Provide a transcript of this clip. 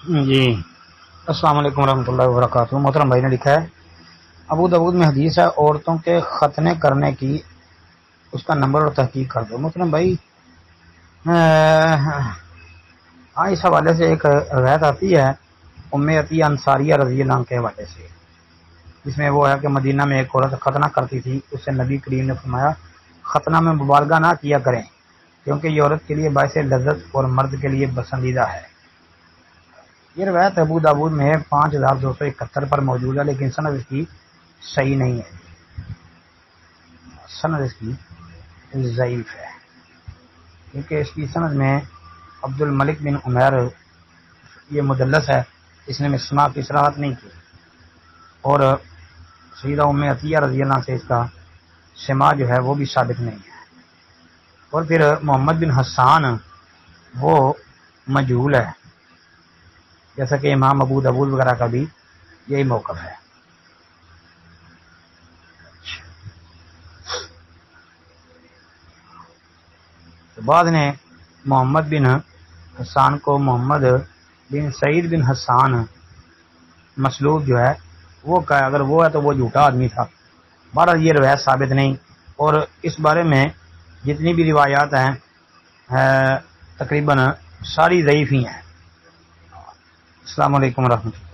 جی السلام علیکم ورحمۃ اللہ وبرکاتہ۔ محترم بھائی نے لکھا ہے ابو داؤد میں حدیث ہے عورتوں کے ختنے کرنے کی، اس کا نمبر اور تحقیق کر دو۔ محترم بھائی اس حوالے سے ایک روایت آتی ہے ام عطیہ انصاریہ رضی اللہ عنہ کے حوالے سے، جس میں وہ ہے کہ مدینہ میں ایک عورت ختنہ کرتی تھی، اس سے نبی کریم نے فرمایا ختنہ میں مبالغہ نہ کیا کریں کیونکہ یہ عورت کے لیے باعث لذت اور مرد کے لیے پسندیدہ ہے۔ یہ روایت ابو داؤد میں 5271 پر موجود ہے، لیکن سند اس کی صحیح نہیں ہے، سند اس کی ضعیف ہے، کیونکہ اس کی سند میں عبد الملک بن عمیر یہ مدلس ہے، اس نے سما کی صراحت نہیں کی، اور سیدہ ام عطیہ رضی اللہ عنہ سے اس کا سما جو ہے وہ بھی ثابت نہیں ہے۔ اور پھر محمد بن حسان وہ مجہول ہے، جیسا کہ امام ابو داؤد وغیرہ کا بھی یہی موقف ہے۔ تو بعد نے محمد بن حسان کو محمد بن سعید بن حسان مسلوب جو ہے وہ کہا، اگر وہ ہے تو وہ جھوٹا آدمی تھا۔ بہرحال یہ روایت ثابت نہیں، اور اس بارے میں جتنی بھی روایات ہیں تقریباً ساری ضعیف ہی ہیں۔ السلام علیکم ورحمۃ اللہ۔